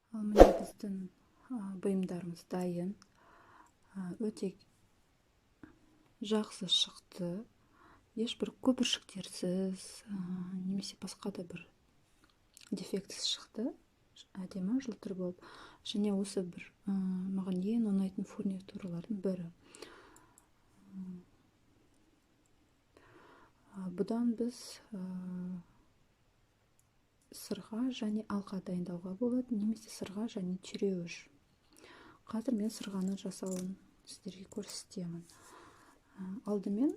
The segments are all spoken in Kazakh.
Ал міне біздің бұйымдарымыз дайын. Өте жақсы шықты. Ешбір көпіршіктерсіз, немесе басқа да бір дефектсіз шықты. Әдемі жылтыр болып. Және осы бір маған ең ұнайтын фурнитуралардың бірі. Бұдан біз сырға және алқа дайындауға болады, немесе сырға және түйреуіш. Қазір мен сырғаны жасауын сіздерге көрсетемін. Алдымен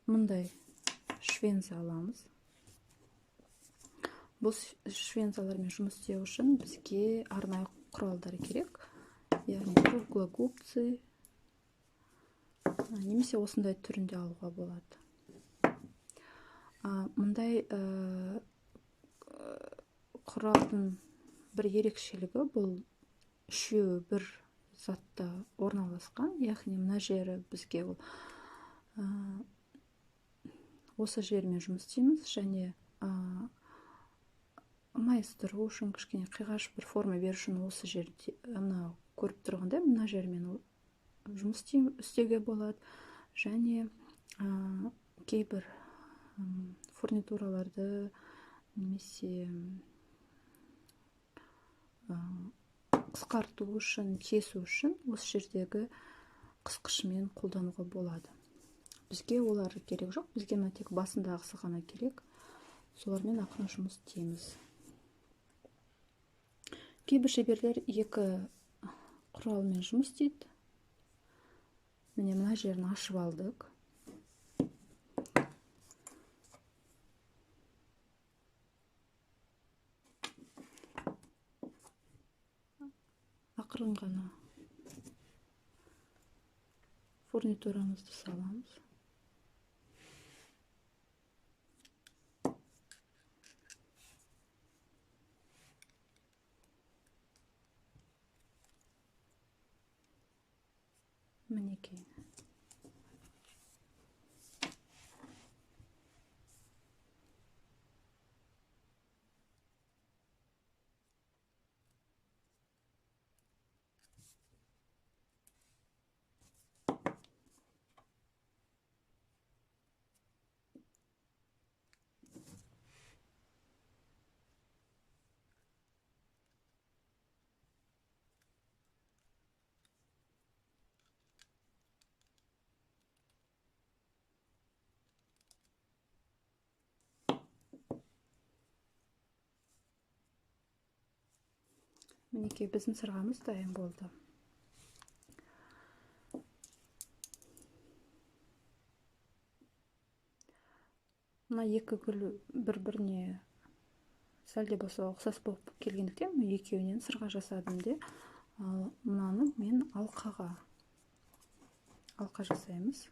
мұндай швенза аламыз. Бұл швензалармен жұмыс істеу үшін бізге арнайы құралдар керек. Яғни круглогубцы, немесе осындай түрінде алуға болады. Мұндай құралдың бір ерекшелігі, бұл үшеуі бір затта орналасқан. Яғни мына жері бізге осы жермен жұмыс істейміз, және майыстыру үшін, кішкене қиғаш бір форма беру үшін осы жерде, көріп тұрғандай, мына жермен жұмыс істеуге болады. Және кейбір фурнитураларды немесе қысқарту үшін, кесу үшін осы жердегі қысқышымен қолдануға болады. Бізге олар керек жоқ, бізге мына тек басындағысы ғана керек. Солармен ақырын жұмыс істейміз. Кейбір шеберлер екі құралмен жұмыс істейді. Міне мына жерін ашып алдық. Ақырын ғана фурнитурамызды саламыз. Мінекей. Мінекей біздің сырғамыз дайын болды. Мына екі гүл бір-біріне сәл де болса ұқсас болып келгендіктен екеуінен сырға жасадым де. Ал мынаны мен алқа жасаймыз.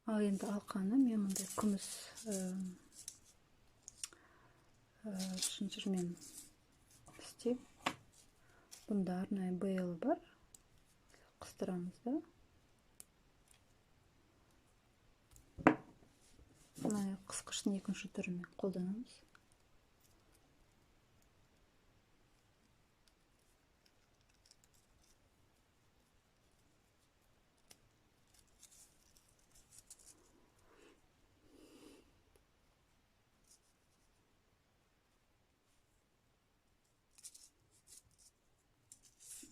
Ал енді алқаны мен мұндай күміс шынжырмен істеп, бұнда арнайы боялы бар. Қыстырамыз да. Мына қысқыштың екінші түрін қолданамыз.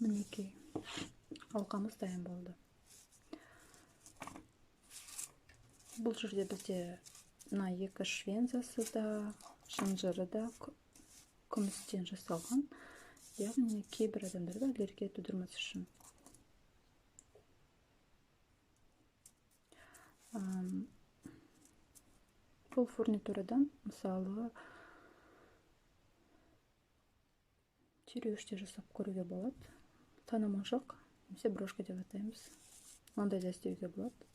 Мінекей, алқамыз дайын болды. Бұл жерде бізде мына екі швензасы да, шынжыры да күмістен жасалған. Яғни кейбір адамдарда аллергия тудырмас үшін. Бұл фурнитурадан мысалы түйреуіште жасап көруге болады. Танымашық, немесе брошка деп атаймыз. Ондай да істеуге болады.